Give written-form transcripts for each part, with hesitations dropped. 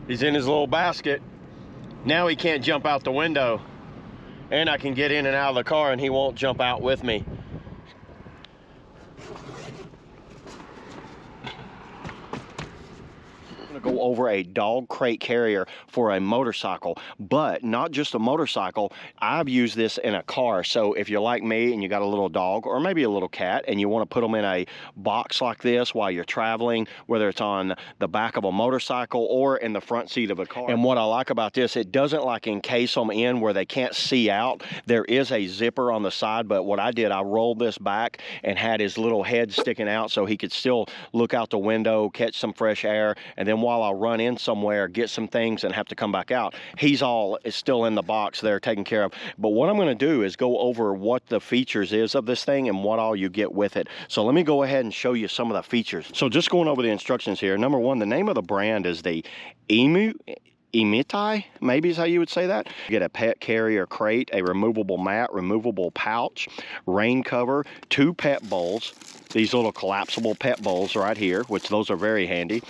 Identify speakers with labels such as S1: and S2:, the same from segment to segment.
S1: He's in his little basket. Now he can't jump out the window. And I can get in and out of the car and he won't jump out with me. Go over a dog crate carrier for a motorcycle, but not just a motorcycle. I've used this in a car. So if you're like me and you got a little dog or maybe a little cat and you want to put them in a box like this while you're traveling, whether it's on the back of a motorcycle or in the front seat of a car. And what I like about this, it doesn't like encase them in where they can't see out. There is a zipper on the side, but what I did, I rolled this back and had his little head sticking out so he could still look out the window, catch some fresh air, and then while I run in somewhere, get some things and have to come back out, he's still in the box there taken care of. But what I'm going to do is go over what the features is of this thing and what all you get with it. So let me go ahead and show you some of the features. So just going over the instructions here. Number one, the name of the brand is the Eumti, maybe is how you would say that. You get a pet carrier crate, a removable mat, removable pouch, rain cover, 2 pet bowls, these little collapsible pet bowls right here, which those are very handy.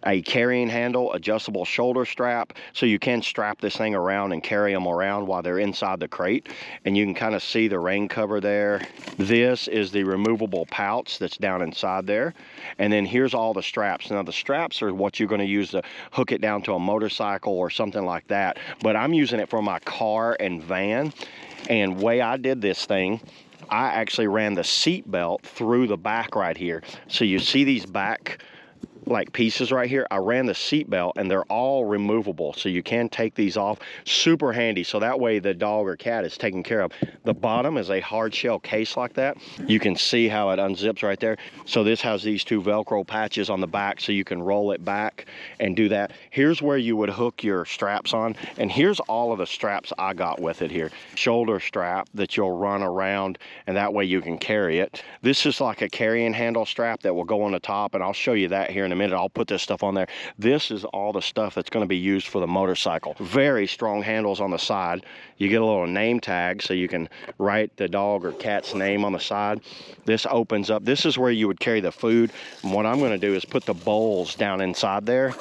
S1: A carrying handle, adjustable shoulder strap, so you can strap this thing around and carry them around while they're inside the crate. And you can kind of see the rain cover there. This is the removable pouch that's down inside there. And then here's all the straps. Now the straps are what you're going to use to hook it down to a motorcycle or something like that. But I'm using it for my car and van. And way I did this thing, I actually ran the seat belt through the back right here. So you see these back like pieces right here. I ran the seat belt and they're all removable, so you can take these off. Super handy, so that way the dog or cat is taken care of. The bottom is a hard shell case like that. You can see how it unzips right there. So this has these 2 Velcro patches on the back, so you can roll it back and do that. Here's where you would hook your straps on, and here's all of the straps I got with it here. Shoulder strap that you'll run around, and that way you can carry it. This is like a carrying handle strap that will go on the top, and I'll show you that here in a minute. I'll put this stuff on there. This is all the stuff that's going to be used for the motorcycle. Very strong handles on the side. You get a little name tag so you can write the dog or cat's name on the side. This opens up. This is where you would carry the food. And what I'm going to do is put the bowls down inside there.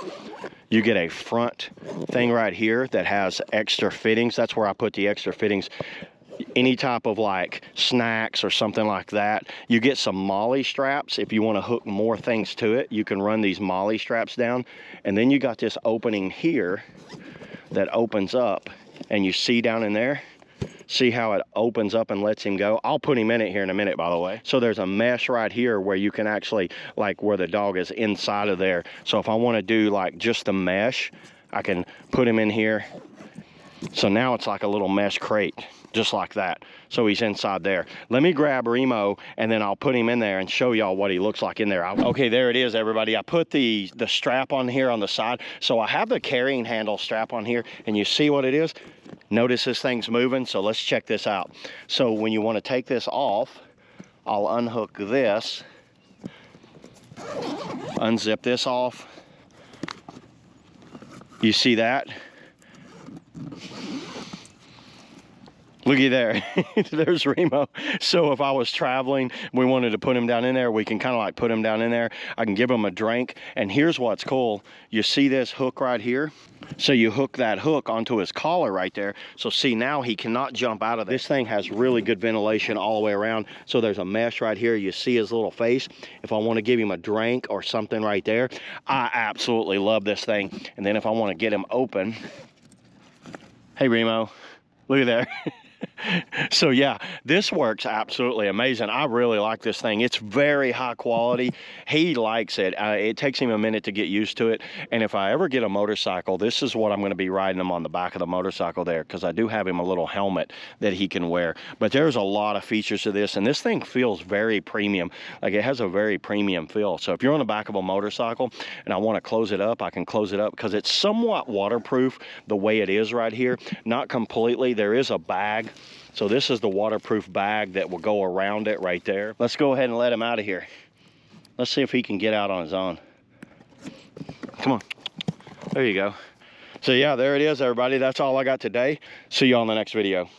S1: You get a front thing right here that has extra fittings. That's where I put the extra fittings. Any type of like snacks or something like that. You get some molly straps if you want to hook more things to it. You can run these molly straps down, and then you got this opening here that opens up, and you see down in there, see how it opens up and lets him go. I'll put him in it here in a minute, by the way. So there's a mesh right here where you can actually, like where the dog is inside of there. So if I want to do like just the mesh, I can put him in here. So now it's like a little mesh crate, just like that. So he's inside there. Let me grab Remo and then I'll put him in there and show y'all what he looks like in there. Okay, there it is, everybody. I put the strap on here on the side. So I have the carrying handle strap on here, and you see what it is? Notice this thing's moving, so let's check this out. So when you want to take this off, I'll unhook this, unzip this off. You see that? Looky there. There's Remo. So if I was traveling, we wanted to put him down in there, we can kind of like put him down in there. I can give him a drink. And here's what's cool. You see this hook right here? So you hook that hook onto his collar right there. So see, now he cannot jump out of this. Thing has really good ventilation all the way around. So there's a mesh right here. You see his little face. If I want to give him a drink or something right there, I absolutely love this thing. And then if I want to get him open, hey Remo, look at there. So yeah, this works absolutely amazing. I really like this thing. It's very high quality. He likes it. It takes him a minute to get used to it. And if I ever get a motorcycle, this is what I'm going to be riding him on the back of the motorcycle there, because I do have him a little helmet that he can wear. But there's a lot of features to this, and this thing feels very premium. Like, it has a very premium feel. So if you're on the back of a motorcycle and I want to close it up, I can close it up because it's somewhat waterproof the way it is right here. Not completely. There is a bag. So this is the waterproof bag that will go around it right there. Let's go ahead and let him out of here. Let's see if he can get out on his own. Come on. There you go. So yeah, there it is, everybody. That's all I got today. See you on the next video.